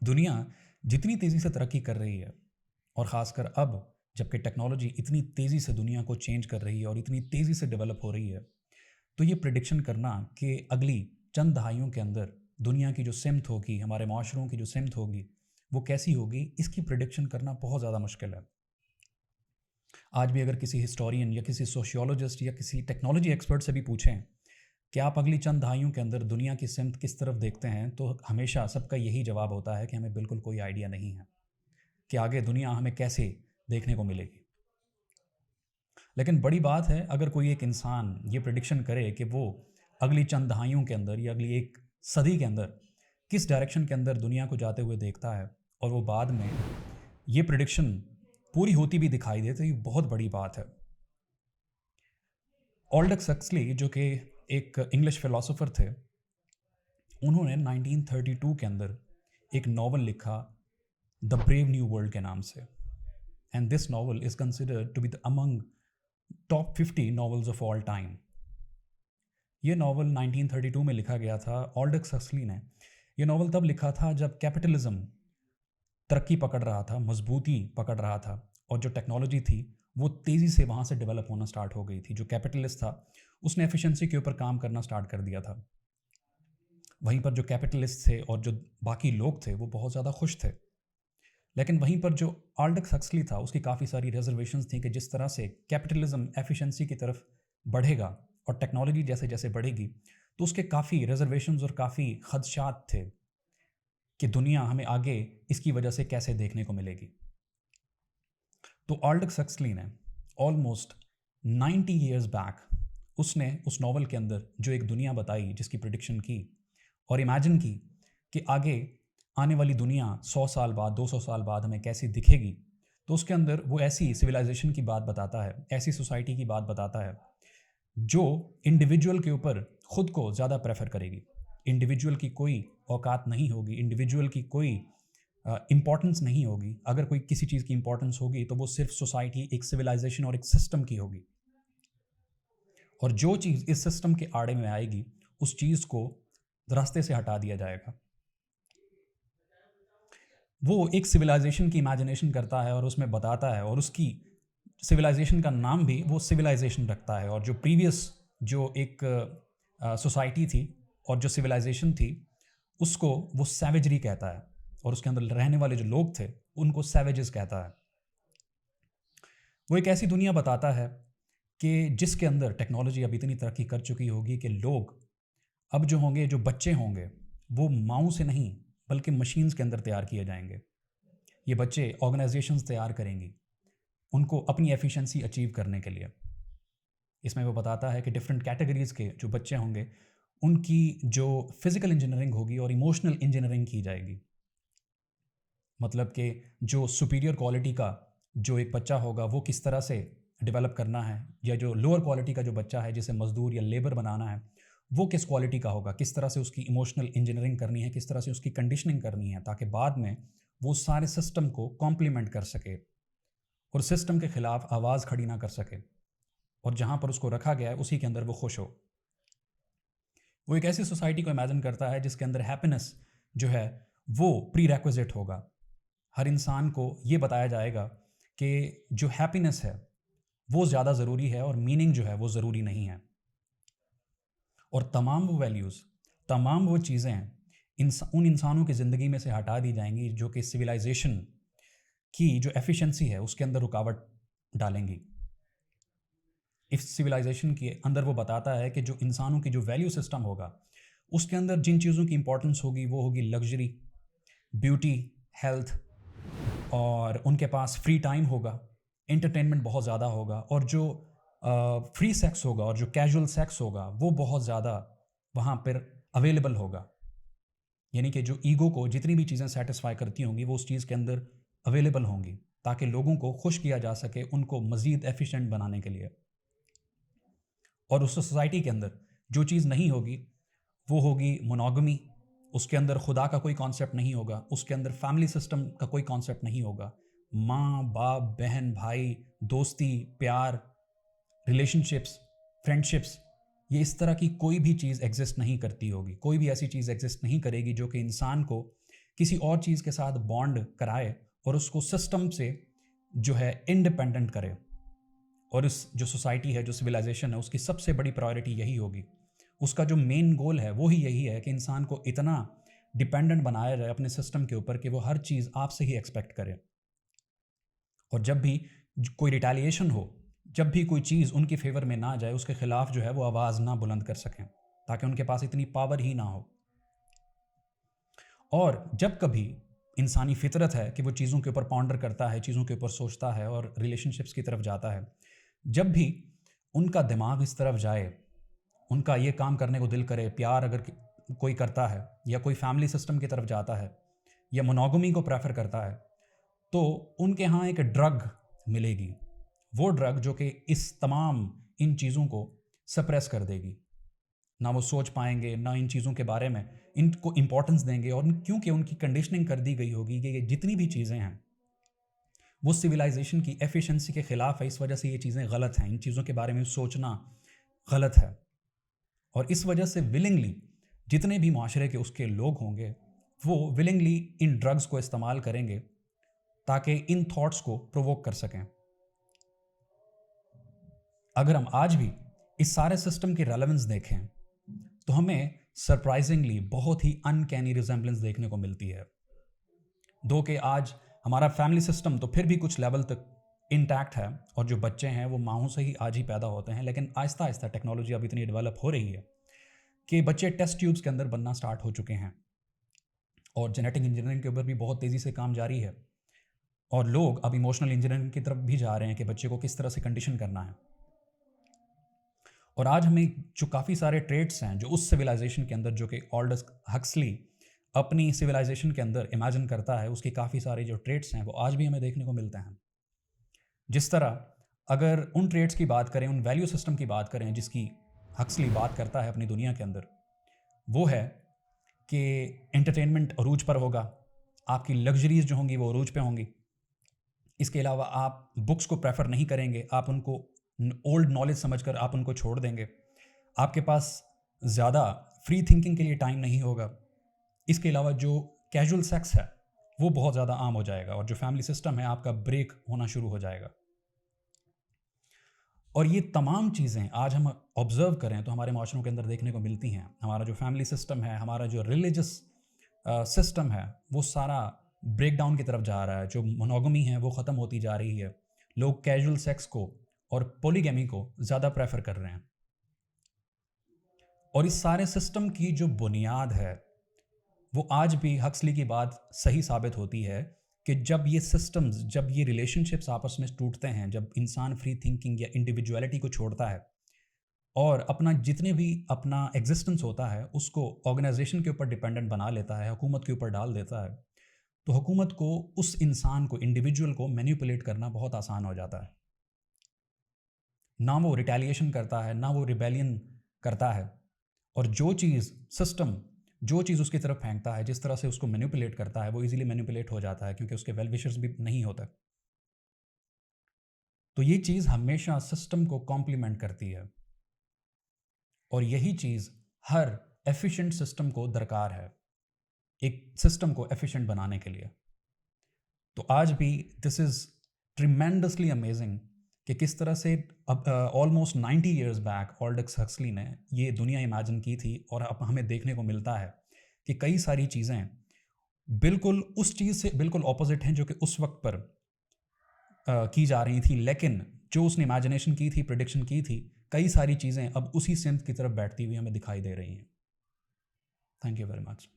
दुनिया जितनी तेज़ी से तरक्की कर रही है और ख़ासकर अब जबकि टेक्नोलॉजी इतनी तेज़ी से दुनिया को चेंज कर रही है और इतनी तेज़ी से डेवलप हो रही है, तो ये प्रिडिक्शन करना कि अगली चंद दहाइयों के अंदर दुनिया की जो सिमत होगी, हमारे माशरों की जो सिमत होगी, वो कैसी होगी, इसकी प्रिडिक्शन करना बहुत ज़्यादा मुश्किल है। आज भी अगर किसी हिस्टोरियन या किसी सोशियोलॉजिस्ट या किसी टेक्नोलॉजी एक्सपर्ट से भी पूछें कि आप अगली चंद दहाइयों के अंदर दुनिया की सिमत किस तरफ देखते हैं, तो हमेशा सबका यही जवाब होता है कि हमें बिल्कुल कोई आइडिया नहीं है कि आगे दुनिया हमें कैसे देखने को मिलेगी। लेकिन बड़ी बात है अगर कोई एक इंसान ये प्रिडिक्शन करे कि वो अगली चंद दहाइयों के अंदर या अगली एक सदी के अंदर किस डायरेक्शन के अंदर दुनिया को जाते हुए देखता है और वो बाद में ये प्रिडिक्शन पूरी होती भी दिखाई दे, तो ये बहुत बड़ी बात है। ऑल्डक्स हक्सली जो कि एक इंग्लिश फिलोसोफर थे, उन्होंने 1932 के अंदर एक नावल लिखा द ब्रेव न्यू वर्ल्ड के नाम से। And this novel is considered to be the among top 50 novels of all time. ये नावल 1932 में लिखा गया था। ऑल्डक्स हक्सली ने यह नावल तब लिखा था जब कैपिटलिज्म तरक्की पकड़ रहा था, मजबूती पकड़ रहा था, और जो टेक्नोलॉजी थी वो तेज़ी से वहाँ से डेवलप होना स्टार्ट हो गई थी। जो कैपिटलिस्ट था उसने एफिशिएंसी के ऊपर काम करना स्टार्ट कर दिया था। वहीं पर जो कैपिटलिस्ट थे और जो बाकी लोग थे वो बहुत ज़्यादा खुश थे। लेकिन वहीं पर जो ऑल्डक्स हक्सली था उसकी काफ़ी सारी रिजर्वेशंस थी कि जिस तरह से कैपिटलिज्म एफिशिएंसी की तरफ बढ़ेगा और टेक्नोलॉजी जैसे जैसे बढ़ेगी, तो उसके काफ़ी रिजर्वेशंस और काफ़ी खदशात थे कि दुनिया हमें आगे इसकी वजह से कैसे देखने को मिलेगी। तो ऑल्डक्स हक्सली ने ऑलमोस्ट 90 ईयर्स बैक उसने उस नावल के अंदर जो एक दुनिया बताई, जिसकी प्रिडिक्शन की और इमेजिन की कि आगे आने वाली दुनिया 100 साल बाद, 200 साल बाद हमें कैसी दिखेगी, तो उसके अंदर वो ऐसी सिविलाइजेशन की बात बताता है, ऐसी सोसाइटी की बात बताता है जो इंडिविजुअल के ऊपर खुद को ज़्यादा प्रेफर करेगी। इंडिविजुअल की कोई औकात नहीं होगी, इंडिविजुअल की कोई इम्पॉर्टेंस नहीं होगी। अगर कोई किसी चीज़ की इम्पॉर्टेंस होगी तो वो सिर्फ सोसाइटी, एक सिविलाइजेशन और एक सिस्टम की होगी। और जो चीज़ इस सिस्टम के आड़े में आएगी उस चीज़ को रास्ते से हटा दिया जाएगा। वो एक सिविलाइजेशन की इमेजिनेशन करता है और उसमें बताता है, और उसकी सिविलाइजेशन का नाम भी वो सिविलाइजेशन रखता है। और जो प्रीवियस जो एक सोसाइटी थी और जो सिविलाइजेशन थी उसको वो सैवेजरी कहता है, और उसके अंदर रहने वाले जो लोग थे उनको सैवेजेस कहता है। वो एक ऐसी दुनिया बताता है कि जिसके अंदर टेक्नोलॉजी अब इतनी तरक्की कर चुकी होगी कि लोग अब जो होंगे, जो बच्चे होंगे, वो माओ से नहीं बल्कि मशीन्स के अंदर तैयार किए जाएंगे। ये बच्चे ऑर्गेनाइजेशंस तैयार करेंगी उनको अपनी एफिशिएंसी अचीव करने के लिए। इसमें वो बताता है कि डिफरेंट कैटेगरीज़ के जो बच्चे होंगे उनकी जो फिज़िकल इंजीनियरिंग होगी और इमोशनल इंजीनियरिंग की जाएगी। मतलब कि जो सुपीरियर क्वालिटी का जो एक बच्चा होगा वो किस तरह से डेवलप करना है, या जो लोअर क्वालिटी का जो बच्चा है जिसे मज़दूर या लेबर बनाना है वो किस क्वालिटी का होगा, किस तरह से उसकी इमोशनल इंजीनियरिंग करनी है, किस तरह से उसकी कंडीशनिंग करनी है, ताकि बाद में वो सारे सिस्टम को कॉम्प्लीमेंट कर सके और सिस्टम के ख़िलाफ़ आवाज़ खड़ी ना कर सके, और जहाँ पर उसको रखा गया है उसी के अंदर वो खुश हो। वो एक ऐसी सोसाइटी को इमेजिन करता है जिसके अंदर हैप्पीनेस जो है वो प्री रेक्विजिट होगा। हर इंसान को ये बताया जाएगा कि जो हैप्पीनेस है वो ज़्यादा ज़रूरी है और मीनिंग जो है वो ज़रूरी नहीं है। और तमाम वो वैल्यूज़, तमाम वो चीज़ें उन इंसानों की ज़िंदगी में से हटा दी जाएंगी जो कि सिविलाइजेशन की जो एफिशिएंसी है उसके अंदर रुकावट डालेंगी। इस सिविलाइजेशन के अंदर वो बताता है कि जो इंसानों की जो वैल्यू सिस्टम होगा उसके अंदर जिन चीज़ों की इंपॉर्टेंस होगी वो होगी लग्जरी, ब्यूटी, हेल्थ, और उनके पास फ्री टाइम होगा, एंटरटेनमेंट बहुत ज़्यादा होगा, और जो फ्री सेक्स होगा और जो कैजुअल सेक्स होगा वो बहुत ज़्यादा वहाँ पर अवेलेबल होगा। यानी कि जो ईगो को जितनी भी चीज़ें सेटिस्फाई करती होंगी वो उस चीज़ के अंदर अवेलेबल होंगी ताकि लोगों को खुश किया जा सके, उनको मज़ीद एफिशिएंट बनाने के लिए। और उस सोसाइटी के अंदर जो चीज़ नहीं होगी वो होगी मोनोगमी। उसके अंदर खुदा का कोई कॉन्सेप्ट नहीं होगा, उसके अंदर फैमिली सिस्टम का कोई कॉन्सेप्ट नहीं होगा। माँ बाप, बहन भाई, दोस्ती, प्यार, रिलेशनशिप्स, फ्रेंडशिप्स, ये इस तरह की कोई भी चीज़ एग्जिस्ट नहीं करती होगी। कोई भी ऐसी चीज़ एग्जिस्ट नहीं करेगी जो कि इंसान को किसी और चीज़ के साथ बॉन्ड कराए और उसको सिस्टम से जो है इंडिपेंडेंट करे। और इस जो सोसाइटी है, जो सिविलाइजेशन है, उसकी सबसे बड़ी प्रायोरिटी यही होगी। उसका जो मेन गोल है वो ही यही है कि इंसान को इतना डिपेंडेंट बनाया जाए अपने सिस्टम के ऊपर कि वो हर चीज़ आपसे ही एक्सपेक्ट करे। और जब भी कोई रिटेलिएशन हो, जब भी कोई चीज़ उनके फेवर में ना जाए, उसके खिलाफ जो है वो आवाज़ ना बुलंद कर सकें, ताकि उनके पास इतनी पावर ही ना हो। और जब कभी इंसानी फितरत है कि वो चीज़ों के ऊपर पॉन्डर करता है, चीज़ों के ऊपर सोचता है और रिलेशनशिप्स की तरफ जाता है, जब भी उनका दिमाग इस तरफ जाए, उनका ये काम करने को दिल करे, प्यार अगर कोई करता है या कोई फैमिली सिस्टम की तरफ जाता है या मोनोगमी को प्रेफर करता है, तो उनके यहाँ एक ड्रग मिलेगी। वो ड्रग जो कि इस तमाम इन चीज़ों को सप्रेस कर देगी। ना वो सोच पाएंगे, ना इन चीज़ों के बारे में इनको इम्पोर्टेंस देंगे। और क्योंकि उनकी कंडीशनिंग कर दी गई होगी कि ये जितनी भी चीज़ें हैं वो सिविलाइजेशन की एफिशिएंसी के ख़िलाफ़ है, इस वजह से ये चीज़ें गलत हैं, इन चीज़ों के बारे में सोचना गलत है। और इस वजह से विलिंगली जितने भी माशरे के उसके लोग होंगे वो विलिंगली इन ड्रग्स को इस्तेमाल करेंगे ताकि इन थॉट्स को प्रोवोक कर सकें। अगर हम आज भी इस सारे सिस्टम की रेलेवेंस देखें तो हमें सरप्राइजिंगली बहुत ही अनकैनी रिजेंबलेंस देखने को मिलती है। दो कि आज हमारा फैमिली सिस्टम तो फिर भी कुछ लेवल तक इंटैक्ट है और जो बच्चे हैं वो माँओं से ही आज ही पैदा होते हैं, लेकिन आहिस्ता आहिस्ता टेक्नोलॉजी अब इतनी डेवलप हो रही है कि बच्चे टेस्ट ट्यूब्स के अंदर बनना स्टार्ट हो चुके हैं और जेनेटिक इंजीनियरिंग के ऊपर भी बहुत तेज़ी से काम जारी है। और लोग अब इमोशनल इंजीनियरिंग की तरफ भी जा रहे हैं कि बच्चे को किस तरह से कंडीशन करना है। और आज हमें जो काफ़ी सारे ट्रेड्स हैं जो उस सिविलाइजेशन के अंदर, जो कि ऑल्डस हक्सली अपनी सिविलाइजेशन के अंदर इमेजिन करता है, उसके काफ़ी सारे जो ट्रेड्स हैं वो आज भी हमें देखने को मिलते हैं। जिस तरह अगर उन ट्रेड्स की बात करें, उन वैल्यू सिस्टम की बात करें जिसकी हक्सली बात करता है अपनी दुनिया के अंदर, वो है कि एंटरटेनमेंट अरूज पर होगा, आपकी लग्जरीज जो होंगी वो अरूज पे होंगी। इसके अलावा आप बुक्स को प्रेफर नहीं करेंगे, आप उनको ओल्ड नॉलेज समझकर आप उनको छोड़ देंगे। आपके पास ज़्यादा फ्री थिंकिंग के लिए टाइम नहीं होगा। इसके अलावा जो कैजुअल सेक्स है वो बहुत ज़्यादा आम हो जाएगा और जो फैमिली सिस्टम है आपका ब्रेक होना शुरू हो जाएगा। और ये तमाम चीज़ें आज हम ऑब्ज़र्व करें तो हमारे माशरों के अंदर देखने को मिलती हैं। हमारा जो फैमिली सिस्टम है, हमारा जो रिलीजियस सिस्टम है, वो सारा ब्रेक डाउन की तरफ जा रहा है। जो मोनोगमी है वो ख़त्म होती जा रही है। लोग कैजुअल सेक्स को और पॉलीगैमी को ज़्यादा प्रेफर कर रहे हैं। और इस सारे सिस्टम की जो बुनियाद है वो आज भी हक्सली की बात सही साबित होती है कि जब ये सिस्टम्स, जब ये रिलेशनशिप्स आपस में टूटते हैं, जब इंसान फ्री थिंकिंग या इंडिविजुअलिटी को छोड़ता है और अपना जितने भी अपना एग्जिस्टेंस होता है उसको ऑर्गेनाइजेशन के ऊपर डिपेंडेंट बना लेता है, हुकूमत के ऊपर डाल देता है, तो हुकूमत को उस इंसान को, इंडिविजुअल को मैनिपुलेट करना बहुत आसान हो जाता है। ना वो रिटेलिएशन करता है, ना वो रिबेलियन करता है। और जो चीज़ सिस्टम, जो चीज़ उसकी तरफ फेंकता है, जिस तरह से उसको मैनिपुलेट करता है, वो इजीली मैनिपुलेट हो जाता है क्योंकि उसके वेल विशर्स भी नहीं होता। तो ये चीज़ हमेशा सिस्टम को कॉम्प्लीमेंट करती है और यही चीज़ हर एफिशिएंट सिस्टम को दरकार है, एक सिस्टम को एफिशिएंट बनाने के लिए। तो आज भी दिस इज़ ट्रिमेंडसली अमेजिंग कि किस तरह से अब almost 90 years back Aldous Huxley ने ये दुनिया इमेजिन की थी और अब हमें देखने को मिलता है कि कई सारी चीज़ें बिल्कुल उस चीज़ से बिल्कुल ऑपोजिट हैं जो कि उस वक्त पर की जा रही थी, लेकिन जो उसने इमेजिनेशन की थी, प्रेडिक्शन की थी, कई सारी चीज़ें अब उसी सिमत की तरफ बैठती हुई हमें दिखाई दे रही हैं। Thank you very much.